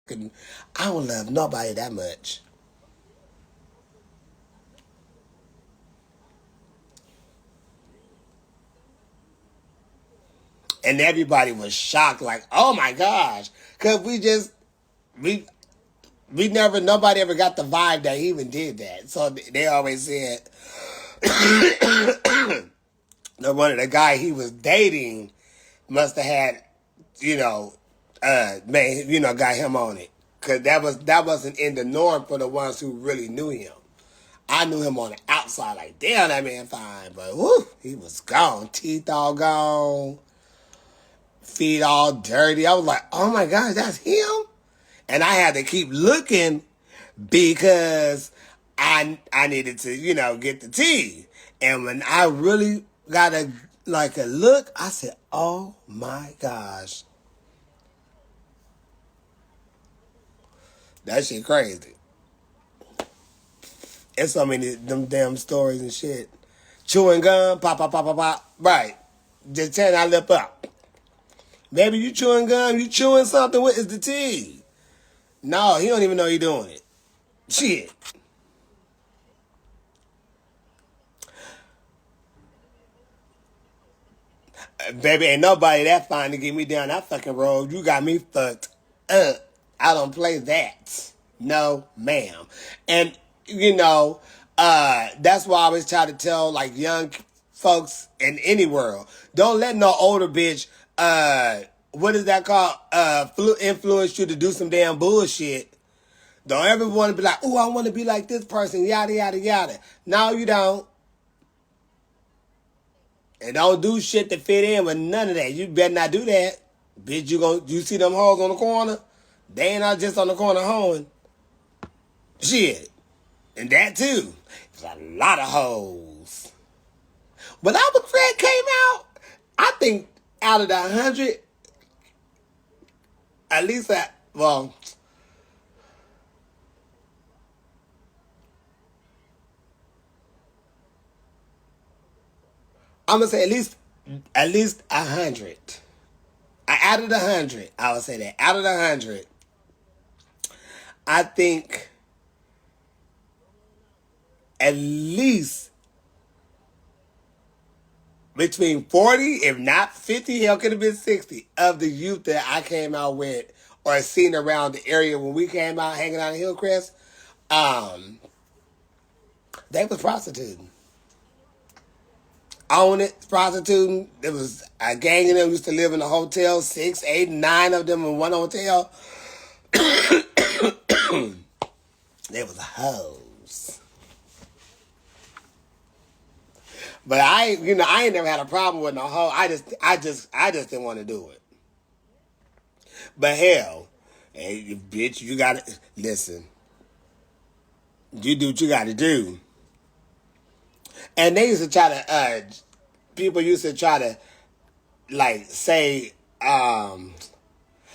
I don't love nobody that much. And everybody was shocked, like, oh my gosh. Cause we we never nobody ever got the vibe that he even did that. So they always said the one of the guy he was dating must have had, you know, man, got him on it. Cause that wasn't in the norm for the ones who really knew him. I knew him on the outside, like, damn, that man fine, but whoo, he was gone. Teeth all gone, feet all dirty. I was like, oh my gosh, that's him? And I had to keep looking because I needed to, get the tea. And when I really got a look, I said, oh my gosh. That shit crazy. It's so many them damn stories and shit. Chewing gum, pop, pop, pop, pop, pop. Right. Just tearing our lip up. Maybe you chewing gum, you chewing something, what is the tea? No, he don't even know he doing it. Shit. Baby, ain't nobody that fine to get me down that fucking road. You got me fucked up. I don't play that. No, ma'am. And, that's why I always try to tell, like, young folks in any world, don't let no older bitch, what is that called? Influence you to do some damn bullshit. Don't ever want to be like, oh, I want to be like this person, yada, yada, yada. No, you don't. And don't do shit to fit in with none of that. You better not do that. Bitch, you see them hoes on the corner? They ain't not just on the corner hoeing. Shit. And that too. There's a lot of hoes. When Albert Craig came out, I think out of the 100, at least I'm gonna say at least 100. Out of the 100, I would say that. Out of the 100, I think at least between 40, if not 50, hell could have been 60 of the youth that I came out with or seen around the area when we came out hanging out in Hillcrest, they was prostituting. Own it, prostituting. There was a gang of them used to live in a hotel, 6, 8, 9 of them in one hotel. They was hoes. But I ain't never had a problem with no hoe. I just didn't want to do it. But hell, hey, bitch, you gotta listen. You do what you gotta do. And they used to try to, people used to try to, like, say,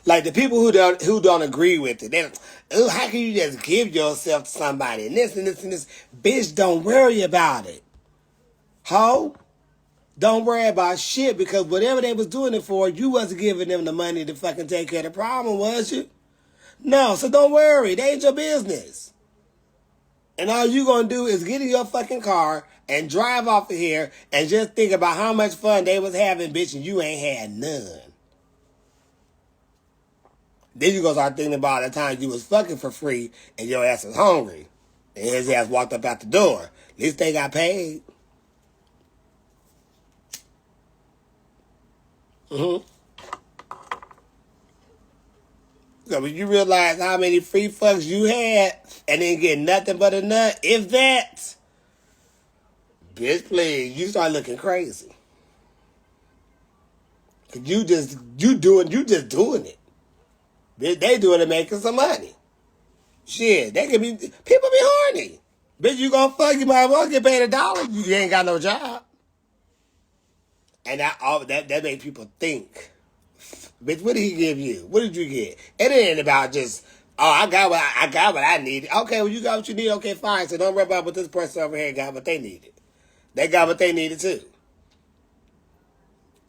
like the people who don't agree with it. They, oh, how can you just give yourself to somebody and this and this and this? Bitch, don't worry about it. Ho, don't worry about shit because whatever they was doing it for, you wasn't giving them the money to fucking take care of the problem, was you? No, so don't worry. They ain't your business. And all you gonna do is get in your fucking car and drive off of here and just think about how much fun they was having, bitch, and you ain't had none. Then you gonna start thinking about the time you was fucking for free and your ass was hungry. And his ass walked up out the door. At least they got paid. Mm-hmm. So when you realize how many free fucks you had and didn't get nothing but a nut, if that, bitch, please, you start looking crazy. Cause you just doing it. Bitch, they doing it making some money. Shit, people be horny. Bitch, you gonna fuck, you might as well get paid $1. You ain't got no job. And that make people think. Bitch, what did he give you? What did you get? It ain't about just, oh, I got what I needed. Okay, well, you got what you need. Okay, fine. So don't worry about what this person over here got what they needed. They got what they needed too.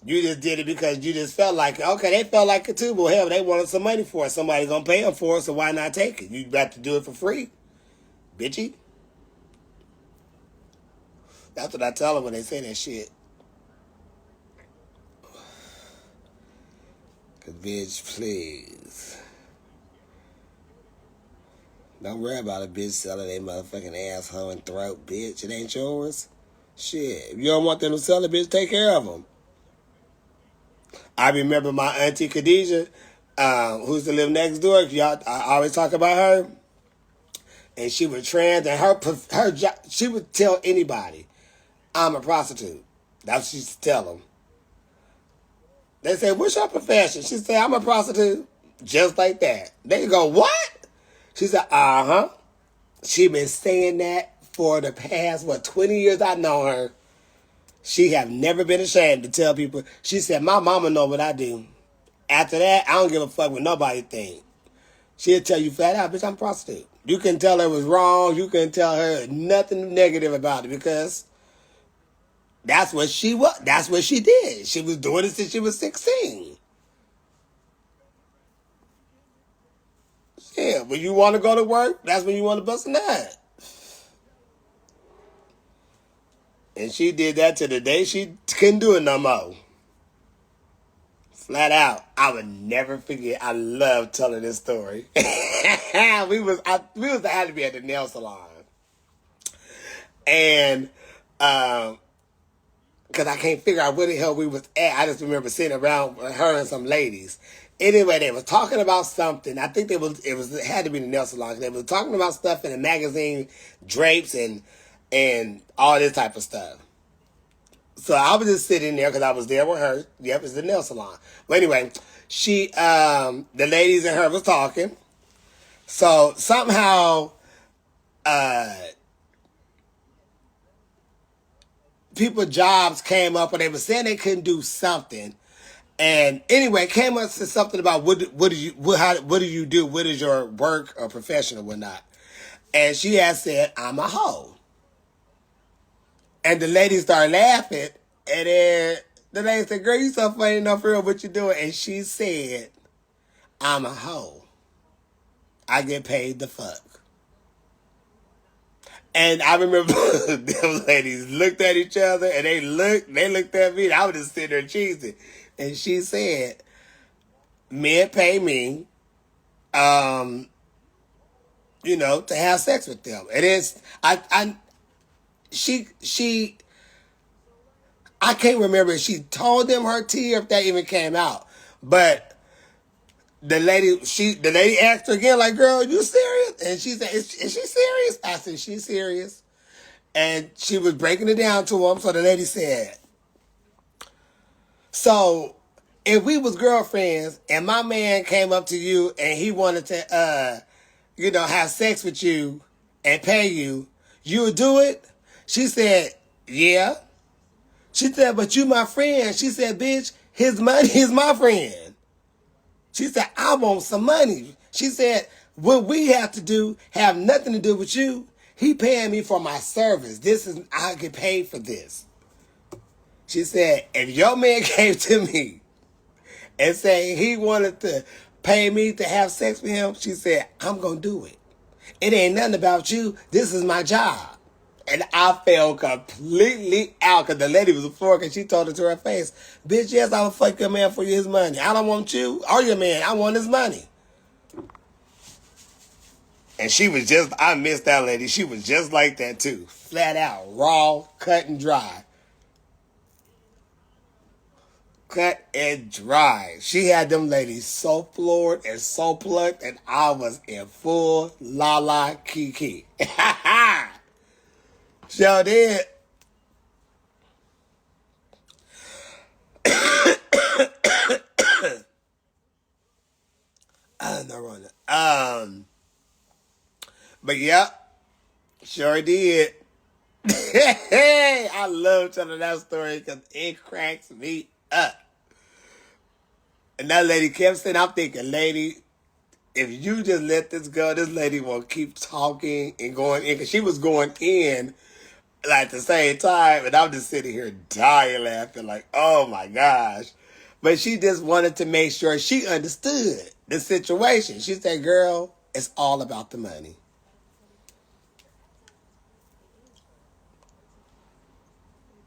You just did it because you just felt like it. Okay, they felt like it too. Well, hell, they wanted some money for it. Somebody's going to pay them for it, so why not take it? You got to do it for free, bitchy. That's what I tell them when they say that shit. Cause bitch, please. Don't worry about a bitch selling their motherfucking asshole and throat, bitch. It ain't yours. Shit. If you don't want them to sell it, bitch, take care of them. I remember my auntie Khadijah, who used to live next door. Y'all, I always talk about her. And she was trans, and her job, she would tell anybody, I'm a prostitute. That's what she used to tell them. They say, what's your profession? She said, I'm a prostitute. Just like that. They go, what? She said, uh-huh. She been saying that for the past, 20 years I know her. She have never been ashamed to tell people. She said, my mama know what I do. After that, I don't give a fuck what nobody think. She'll tell you flat out, bitch, I'm a prostitute. You can tell her it was wrong. You can tell her nothing negative about it because that's what she was. That's what she did. She was doing it since she was 16. Yeah, when you want to go to work, that's when you want to bust a nut. And she did that to the day she couldn't do it no more. Flat out. I would never forget. I love telling this story. we was had to be at the nail salon. And because I can't figure out where the hell we was at. I just remember sitting around with her and some ladies. Anyway, they was talking about something. I think it had to be the nail salon. They was talking about stuff in the magazine, drapes and all this type of stuff. So I was just sitting there because I was there with her. Yep, it's the nail salon. But anyway, the ladies and her was talking. So somehow, people's jobs came up, and they were saying they couldn't do something. And anyway, it came up to something about what do you do? What is your work or profession or whatnot? And she had said, I'm a hoe. And the lady started laughing. And then the lady said, girl, you so funny enough for real, what you doing? And she said, I'm a hoe. I get paid to fuck. And I remember those ladies looked at each other and they looked at me and I was just sitting there cheesing. And she said, men pay me, to have sex with them. And it's, I can't remember if she told them her tea or if that even came out. But the lady asked her again, like, girl, you serious? And she said, is she serious? I said, she's serious. And she was breaking it down to him. So the lady said, so if we was girlfriends and my man came up to you and he wanted to, have sex with you and pay you, you would do it? She said, yeah. She said, but you my friend. She said, bitch, his money is my friend. She said, I want some money. She said, what we have to do have nothing to do with you. He paying me for my service. I get paid for this. She said, if your man came to me and saying he wanted to pay me to have sex with him, she said, I'm going to do it. It ain't nothing about you. This is my job. And I fell completely out because the lady was a fork and she told it to her face, bitch, yes, I will fuck your man for his money. I don't want you or your man. I want his money. And I missed that lady. She was just like that too. Flat out, raw, cut and dry. Cut and dry. She had them ladies so floored and so plucked, and I was in full la kiki. Sure did. But yeah, sure did. I love telling that story because it cracks me up. And that lady kept saying, I'm thinking, lady, if you just let this go, this lady will keep talking and going in. Because she was going in like at the same time, and I'm just sitting here dying laughing, like, oh my gosh. But she just wanted to make sure she understood the situation. She said, girl, it's all about the money.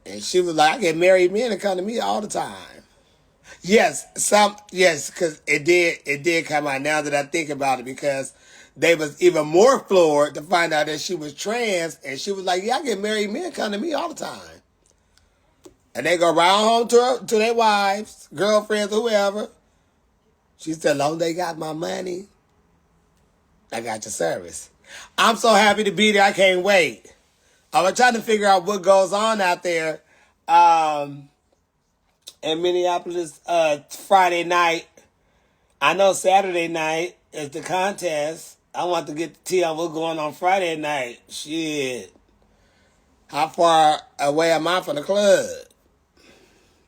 And she was like, I get married men that come to me all the time. Yes, because it did come out now that I think about it, because they was even more floored to find out that she was trans, and she was like, yeah, I get married men come to me all the time. And they go round home to their wives, girlfriends, whoever. She said, long they got my money, I got your service. I'm so happy to be there, I can't wait. I was trying to figure out what goes on out there. In Minneapolis, Friday night. I know Saturday night is the contest. I want to get the tea on what's going on Friday night. Shit. How far away am I from the club?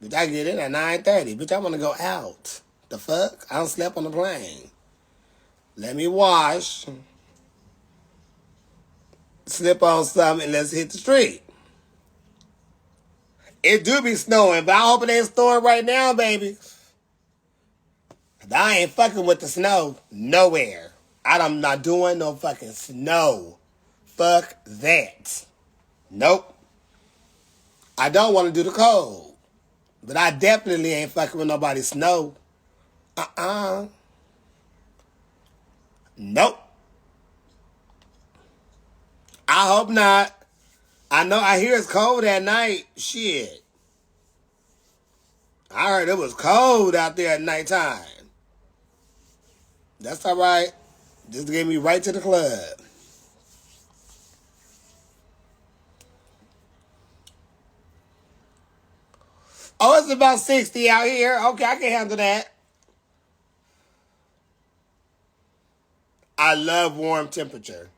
Bitch, I get in at 9:30. Bitch, I want to go out. The fuck? I don't sleep on the plane. Let me wash. Slip on something and let's hit the street. It do be snowing, but I hope it ain't snowing right now, baby. I ain't fucking with the snow nowhere. I'm not doing no fucking snow. Fuck that. Nope. I don't want to do the cold. But I definitely ain't fucking with nobody's snow. Nope. I hope not. I hear it's cold at night. Shit. I heard it was cold out there at nighttime. That's all right. Just get me right to the club. Oh, it's about 60 out here. Okay, I can handle that. I love warm temperature.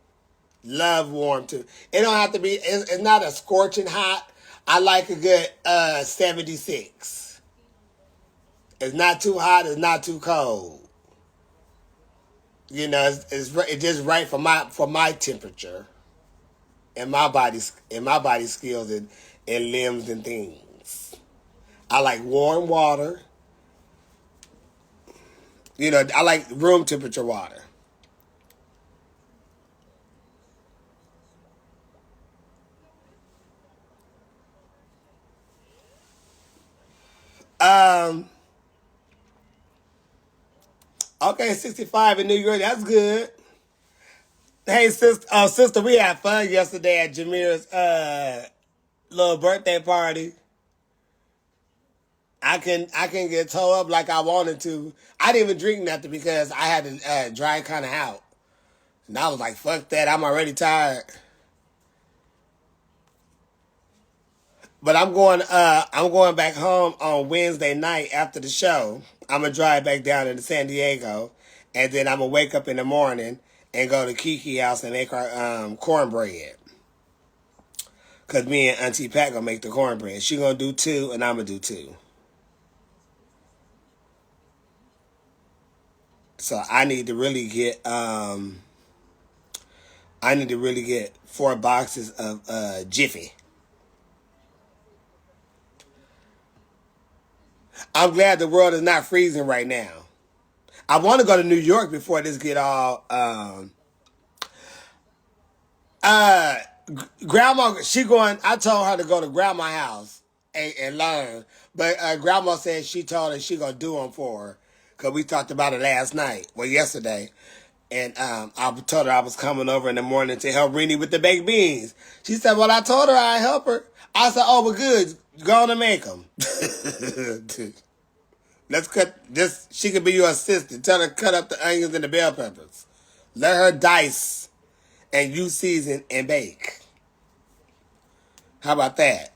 Love warm too. It don't have to be. It's not a scorching hot. I like a good 76. It's not too hot. It's not too cold. You know, it's just right for my temperature and my body skills and limbs and things. I like warm water. You know, I like room temperature water. Um. Okay, 65 in New York. That's good. Hey, sister, we had fun yesterday at Jameer's little birthday party. I can get towed up like I wanted to. I didn't even drink nothing because I had to dry kind of out, and I was like, "Fuck that! I'm already tired." But I'm going back home on Wednesday night after the show. I'm gonna drive back down to San Diego, and then I'm gonna wake up in the morning and go to Kiki house and make our cornbread. Cause me and Auntie Pat gonna make the cornbread. She gonna do two, and I'm gonna do two. So I need to really get 4 boxes of Jiffy. I'm glad the world is not freezing right now. I want to go to New York before this get all uh grandma. She going. I told her to go to grandma's house and learn, but grandma said she told her she gonna do them for her because we talked about it last night, well yesterday, and I told her I was coming over in the morning to help Rennie with the baked beans. She said, "Well, I told her I'd help her." I said, "Oh, well, good. Go on and make them." Let's cut this. She could be your assistant. Tell her to cut up the onions and the bell peppers. Let her dice and you season and bake. How about that?